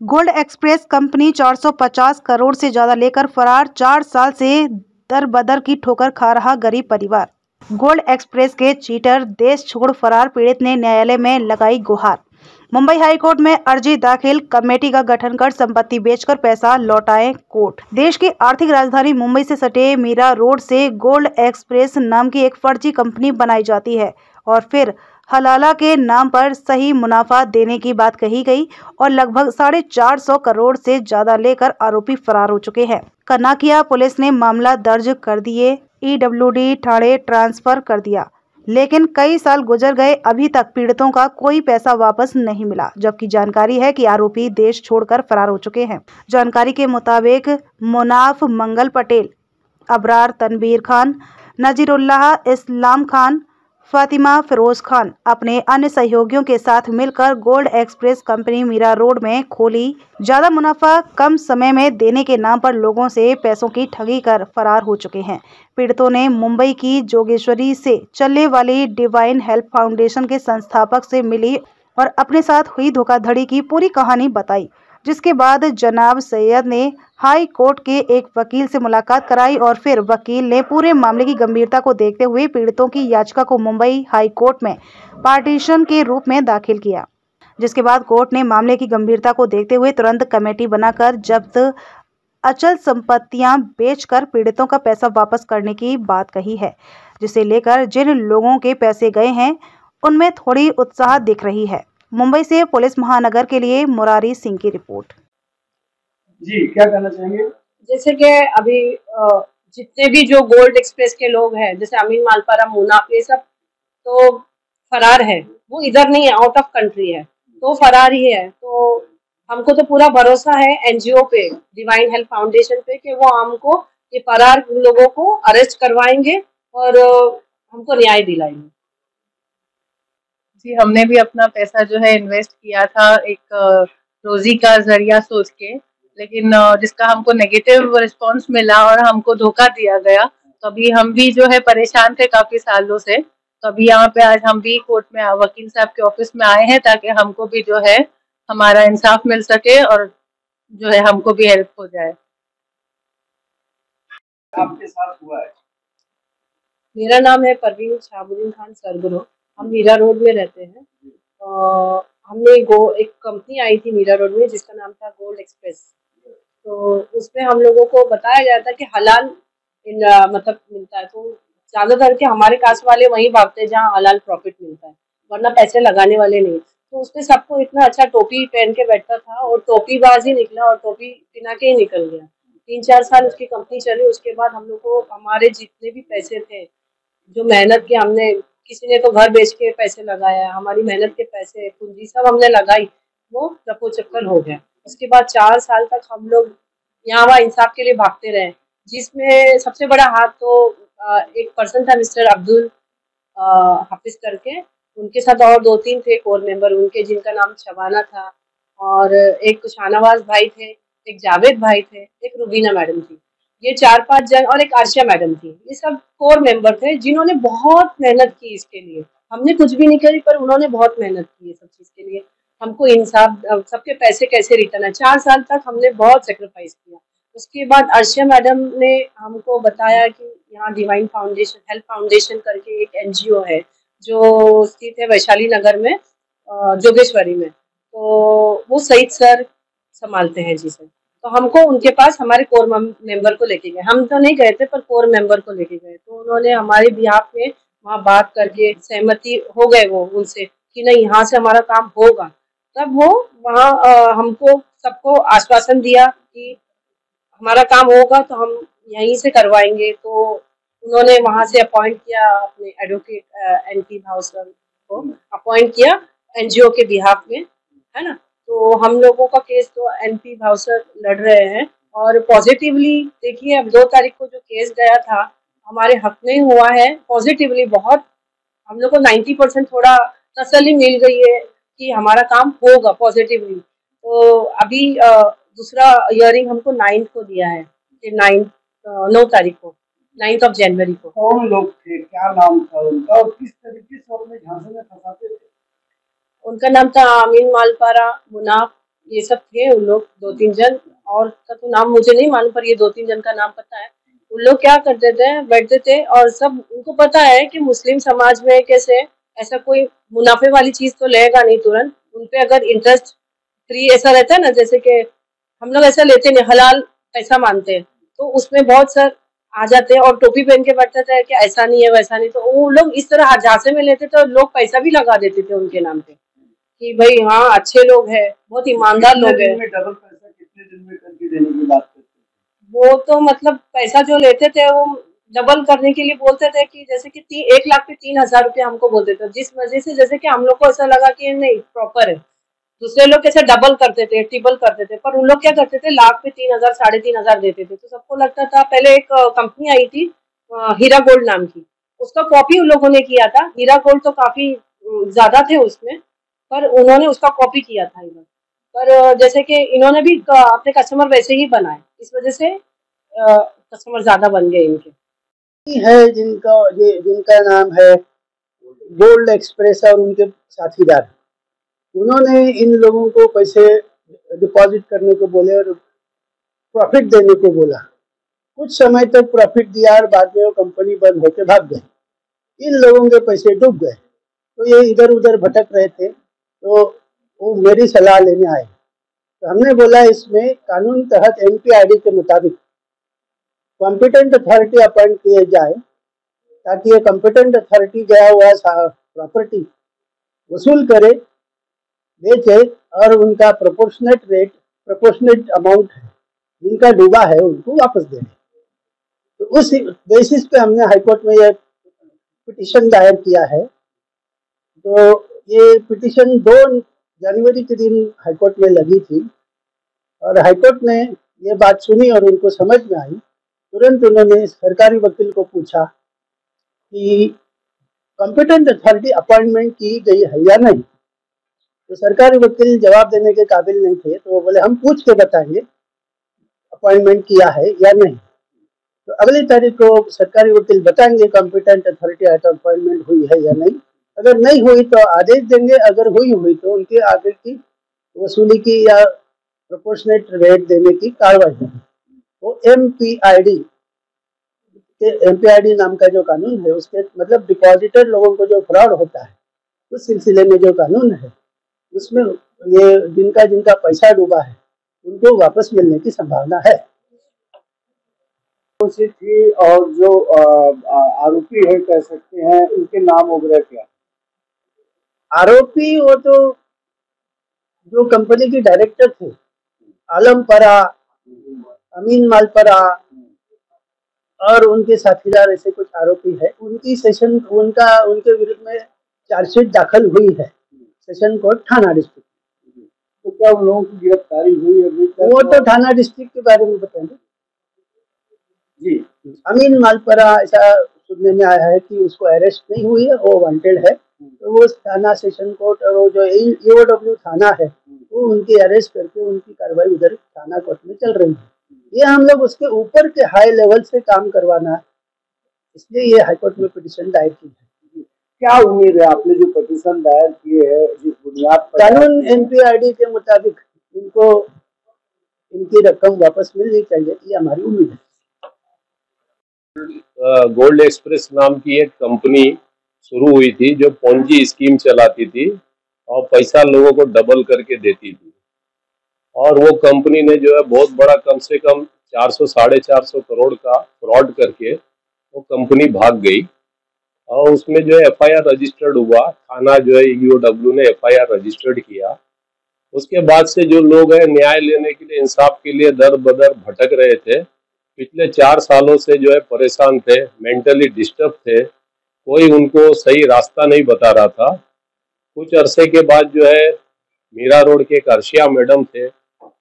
Gold express company 450 crore से ज्यादा लेकर फरार, 4 साल से दर-बदर की ठोकर खा रहा गरीब परिवार। गोल्ड एक्सप्रेस के चीटर देश छोड़ फरार पीड़ित ने न्यायालय में लगाई गुहार। मुंबई हाईकोर्ट में अर्जी दाखिल, कमेटी का गठन कर संपत्ति बेचकर पैसा लौटाएं कोर्ट। देश की आर्थिक राजधानी मुंबई से सटे मीरा रोड से गोल्ड एक्सप्रेस नाम की एक फर्जी कंपनी बनाई जाती है और फिर हलाला के नाम पर सही मुनाफा देने की बात कही गई और लगभग 450 करोड़ से ज्यादा लेकर आरोपी फरार हो चुके हैं। कनाकिया पुलिस ने मामला दर्ज कर दिए, ईडब्ल्यूडी थाने ट्रांसफर कर दिया, लेकिन कई साल गुजर गए, अभी तक पीड़ितों का कोई पैसा वापस नहीं मिला, जबकि जानकारी है कि आरोपी देश छोड़कर फरार हो चुके हैं। जानकारी के मुताबिक मुनाफ मंगल पटेल, अबरार तनवीर खान, नजीरुल्लाह इस्लाम खान, फातिमा फिरोज खान अपने अन्य सहयोगियों के साथ मिलकर gold express company Mira Road में खोली। ज्यादा मुनाफा कम समय में देने के नाम पर लोगों से पैसों की ठगी कर फरार हो चुके हैं। पीड़ितों ने मुंबई की जोगेश्वरी से चलने वाली डिवाइन हेल्प फाउंडेशन के संस्थापक से मिली और अपने साथ हुई धोखाधड़ी की पूरी कहानी बताई, जिसके बाद जनाब सैयद ने हाई कोर्ट के एक वकील से मुलाकात कराई और फिर वकील ने पूरे मामले की गंभीरता को देखते हुए पीड़ितों की याचिका को मुंबई हाई कोर्ट में पार्टीशन के रूप में दाखिल किया, जिसके बाद कोर्ट ने मामले की गंभीरता को देखते हुए तुरंत कमेटी बनाकर जब्त अचल संपत्तियां बेचकर पीड़ितों का पैसा वापस करने की बात कही है, जिसे लेकर जिन लोगों के पैसे गए हैं उनमें थोड़ी उत्साह दिख रही है। मुंबई से पुलिस महानगर के लिए मुरारी सिंह की रिपोर्ट। जी, क्या कहना चाहेंगे? जैसे कि अभी जितने भी जो गोल्ड एक्सप्रेस के लोग हैं, जैसे अमीन मालपारा, मुनाफ, ये सब तो फरार है, वो इधर नहीं है, आउट ऑफ कंट्री है, तो फरार ही है। तो हमको तो पूरा भरोसा है एनजीओ पे, डिवाइन हेल्प फाउंडेशन पे, कि वो हमको ये फरार लोगों को अरेस्ट करवाएंगे और हमको न्याय दिलाएंगे। जी, हमने भी अपना पैसा जो है इन्वेस्ट किया था एक रोजी का जरिया सोच के, लेकिन जिसका हमको नेगेटिव रिस्पांस मिला और हमको धोखा दिया गया, तो अभी हम भी जो है परेशान थे काफी सालों से। तो अभी यहाँ पे आज हम भी कोर्ट में वकील साहब के ऑफिस में आए हैं ताकि हमको भी जो है हमारा इंसाफ मिल सके और जो है हमको भी हेल्प हो जाए। आपके साथ हुआ है? मेरा नाम है परवीन शाहबुद्दीन खान सरगुरो, हम मीरा रोड में रहते हैं। हमने एक कंपनी आई थी मीरा रोड में जिसका नाम था गोल्ड एक्सप्रेस। तो उसमें हम लोगों को बताया गया था कि हलाल मतलब मिलता है, तो ज़्यादा करके हमारे कास्ट वाले वहीं भागते हैं जहाँ हलाल प्रॉफिट मिलता है, वरना पैसे लगाने वाले नहीं। तो उसने सबको इतना अच्छा टोपी पहन के बैठता था और टोपीबाज ही निकला और टोपी पिना के ही निकल गया। 3-4 साल उसकी कंपनी चली। उसके बाद हम लोग को हमारे जितने भी पैसे थे, जो मेहनत की, हमने किसी ने तो घर बेच के पैसे लगाया, हमारी मेहनत के पैसे पूंजी सब हमने लगाई, वो रफो चक्कर हो गया। उसके बाद 4 साल तक हम लोग यहाँ वहाँ इंसाफ के लिए भागते रहे, जिसमें सबसे बड़ा हाथ तो एक पर्सन था मिस्टर अब्दुल हाफिज करके, उनके साथ और 2-3 थे कोर मेंबर उनके, जिनका नाम शबाना था, और एक शाहनवाज भाई थे, एक जावेद भाई थे, एक रुबीना मैडम थी। ये 4-5 जन और एक आरशिया मैडम थी। ये सब कोर मेंबर थे जिन्होंने बहुत मेहनत की इसके लिए। हमने कुछ भी नहीं करी, पर उन्होंने बहुत मेहनत की है सब चीज़ के लिए। हमको इंसाफ, सबके पैसे कैसे रिटर्न है, 4 साल तक हमने बहुत सेक्रीफाइस किया। उसके बाद अर्शिया मैडम ने हमको बताया कि यहाँ डिवाइन फाउंडेशन हेल्प फाउंडेशन करके एक एनजीओ है जो स्थित है वैशाली नगर में, जोगेश्वरी में। तो वो सईद सर संभालते हैं जी सर। तो हमको उनके पास हमारे कोर मेंबर को लेके गए। हम तो नहीं गए थे, पर कोर मेंबर को लेके गए। तो उन्होंने हमारे बिहाफ में वहाँ बात करके सहमति हो गए वो उनसे कि नहीं, यहाँ से हमारा काम होगा। तब वो वहाँ हमको सबको आश्वासन दिया कि हमारा काम होगा तो हम यहीं से करवाएंगे। तो उन्होंने वहाँ से अपॉइंट किया अपने एडवोकेट एनपी भाव सर को, अपॉइंट किया एनजीओ के बिहाफ में, है ना। तो हम लोगों का केस तो एनपी भाव सर लड़ रहे हैं और पॉजिटिवली देखिए, अब 2 तारीख को जो केस गया था हमारे हक में हुआ है। पॉजिटिवली बहुत हम लोग को 90% थोड़ा तसल्ली मिल गई है कि हमारा काम होगा पॉजिटिवली। तो अभी दूसरा हियरिंग हमको 9 को दिया है, कि 9 तारीख को, 9 जनवरी को। कौन लोग थे, क्या नाम था उनका और किस तरीके से अपने झांसे में फंसाते थे? उनका नाम था अमीन मालपारा, मुनाफ, ये सब थे उन लोग 2-3 जन, और का तो नाम मुझे नहीं मालूम, पर ये 2-3 जन का नाम पता है। उन लोग क्या करते थे, बैठते थे और सब उनको पता है कि मुस्लिम समाज में कैसे ऐसा कोई मुनाफे वाली चीज तो लेगा नहीं तुरंत। उनपे अगर इंटरेस्ट फ्री ऐसा रहता है ना, जैसे कि हम लोग ऐसा लेते नहीं, हलाल पैसा मानते हैं, तो उसमें बहुत सर आ जाते हैं और टोपी पहन के बैठते थे कि ऐसा नहीं है वैसा नहीं, तो वो लोग इस तरह झांसे में लेते थे और लोग पैसा भी लगा देते थे उनके नाम पे कि भाई हाँ अच्छे लोग हैं, बहुत ईमानदार कितने लोग दिन हैं। में डबल पैसा कितने दिन में करके देने की बात करते वो तो मतलब पैसा जो लेते थे वो डबल करने के लिए बोलते थे कि जैसे कि 1 लाख पे 3,000 रुपया हमको बोलते थे, जिस वजह से जैसे कि हम लोग को ऐसा लगा कि नहीं प्रॉपर है। दूसरे लोग कैसे डबल करते थे, ट्रिपल करते थे, पर उन लोग क्या करते थे लाख पे 3,000 3,500 देते थे। तो सबको लगता था, पहले एक कंपनी आई थी हीरा गोल्ड नाम की, उसका कॉपी उन लोगों ने किया था। हीरा गोल्ड तो काफी ज्यादा थे उसमें, पर उन्होंने उसका कॉपी किया था इन्होंने। पर जैसे कि इन्होंने भी अपने कस्टमर वैसे ही बनाए, इस वजह से कस्टमर ज्यादा बन गए इनके। है जिनका नाम है गोल्ड एक्सप्रेस और उनके साथीदार, उन्होंने इन लोगों को पैसे डिपॉजिट करने को बोले और प्रॉफिट देने को बोला। कुछ समय तक प्रॉफिट दिया और बाद में वो कंपनी बंद होकर भाग गई। इन लोगों के पैसे डूब गए, तो ये इधर उधर भटक रहे थे, तो वो मेरी सलाह लेने आए। तो हमने बोला इसमें कानून तहत एमपीआईडी के मुताबिक कॉम्पिटेंट अथॉरिटी अपॉइंट किए जाए, ताकि ये कॉम्पिटेंट अथॉरिटी गया हुआ प्रॉपर्टी वसूल करे, बेचे और उनका प्रोपोर्शनेट अमाउंट है जिनका डूबा है उनको वापस देने। तो उस बेसिस पे हमने हाईकोर्ट में यह पिटीशन दायर किया है। तो ये पिटीशन 2 जनवरी के दिन हाईकोर्ट में लगी थी और हाईकोर्ट ने ये बात सुनी और उनको समझ में आई। तुरंत उन्होंने सरकारी वकील को पूछा कि कॉम्पिटेंट अथॉरिटी अपॉइंटमेंट की गई है या नहीं। तो सरकारी वकील जवाब देने के काबिल नहीं थे, तो वो बोले हम पूछ के बताएंगे अपॉइंटमेंट किया है या नहीं। तो अगली तारीख को सरकारी वकील बताएंगे कॉम्पिटेंट अथॉरिटी अपॉइंटमेंट हुई है या नहीं। अगर नहीं हुई तो आदेश देंगे, अगर हुई तो उनके आगे की वसूली की या प्रोपोर्शनेट रेट देने की कार्रवाई होगी। वो एमपीआईडी नाम का जो कानून है, उसके मतलब डिपॉजिटर लोगों को जो फ्रॉड होता है उस सिलसिले में जो कानून है, उसमें ये जिनका पैसा डूबा है उनको वापस मिलने की संभावना है। थी और जो आरोपी है कह सकते हैं, उनके नाम वगैरह क्या? आरोपी वो तो जो कंपनी के डायरेक्टर थे, आलमपरा, अमीन मालपरा और उनके साथीदार, ऐसे कुछ आरोपी है। उनके विरुद्ध में चार्जशीट दाखिल हुई है सेशन कोर्ट थाना डिस्ट्रिक्ट। तो क्या उन लोगों की गिरफ्तारी हुई अभी तक? वो तो थाना डिस्ट्रिक्ट के बारे में बताएंगे जी। अमीन मालपरा ऐसा सुनने में आया है कि उसको अरेस्ट नहीं हुई है, वो वांटेड है। तो वो थाना सेशन कोर्ट और वो जो EOW थाना है वो उनकी अरेस्ट करके उनकी कार्रवाई उधर थाना कोर्ट में चल रही है। ये हम लोग उसके ऊपर के हाई लेवल से काम करवाना है, इसलिए ये हाईकोर्ट में पिटीशन दायर की है। क्या उम्मीद है, आपने जो पिटीशन दायर किए है जिस बुनियाद पर? कानून एमपीआईडी के मुताबिक इनको इनकी रकम वापस मिलनी चाहिए, ये हमारी उम्मीद है। गोल्ड एक्सप्रेस नाम की एक कंपनी शुरू हुई थी जो पोंजी स्कीम चलाती थी और पैसा लोगों को डबल करके देती थी। और वो कंपनी ने जो है बहुत बड़ा, कम से कम 400-450 करोड़ का फ्रॉड करके वो कंपनी भाग गई। और उसमें जो है FIR रजिस्टर्ड हुआ, थाना जो है EOW ने FIR रजिस्टर्ड किया। उसके बाद से जो लोग हैं न्याय लेने के लिए, इंसाफ के लिए दर बदर भटक रहे थे। पिछले 4 सालों से जो है परेशान थे, मेंटली डिस्टर्ब थे, कोई उनको सही रास्ता नहीं बता रहा था। कुछ अरसे के बाद जो है मीरा रोड के एक अर्शिया मैडम थे,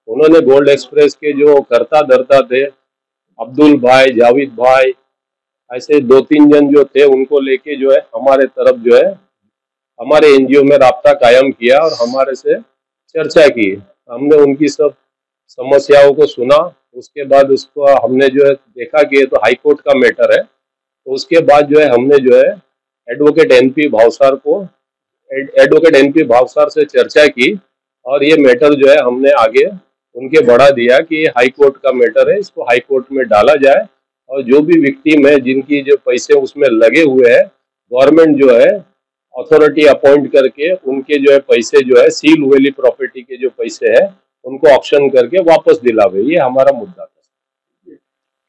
उन्होंने गोल्ड एक्सप्रेस के जो करता धरता थे, अब्दुल भाई, जावेद भाई, ऐसे 2-3 जन जो थे, उनको लेके जो है हमारे तरफ जो है हमारे NGO में राब्ता कायम किया और हमारे से चर्चा की। हमने उनकी सब समस्याओं को सुना। उसके बाद उसको हमने जो है देखा कि ये तो हाई कोर्ट का मैटर है, तो उसके बाद जो है हमने जो है एडवोकेट NP भावसार से चर्चा की और ये मैटर जो है हमने आगे उनके बढ़ा दिया कि हाई कोर्ट का मैटर है, इसको हाई कोर्ट में डाला जाए और जो भी विक्टिम है जिनकी जो पैसे उसमें लगे हुए हैं, गवर्नमेंट जो है अथॉरिटी अपॉइंट करके उनके जो है पैसे जो है सील हुई प्रॉपर्टी के जो पैसे है उनको ऑक्शन करके वापस दिलावे, ये हमारा मुद्दा था।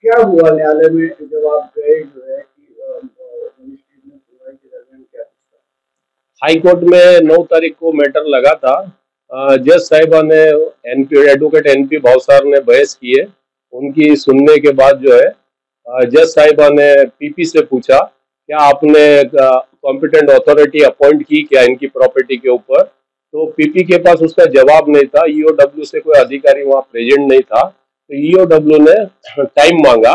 क्या हुआ न्यायालय में जब आप गए जो है कि मजिस्ट्रेट ने सुनवाई के दरमियान क्या पूछा? हाई कोर्ट में 9 तारीख को मैटर लगा था। जज साहिबा ने एडवोकेट एनपी भावसार ने बहस की है। उनकी सुनने के बाद जो है जज साहिबा ने पीपी से पूछा क्या आपने कॉम्पिटेंट अथॉरिटी अपॉइंट की क्या इनकी प्रॉपर्टी के ऊपर, तो पीपी के पास उसका जवाब नहीं था। ईओडब्ल्यू से कोई अधिकारी वहाँ प्रेजेंट नहीं था, तो ईओडब्ल्यू ने टाइम मांगा,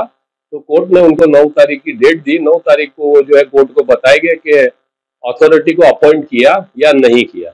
तो कोर्ट ने उनको 9 तारीख की डेट दी। 9 तारीख को वो जो है कोर्ट को बताया गया कि अथॉरिटी को अपॉइंट किया या नहीं किया।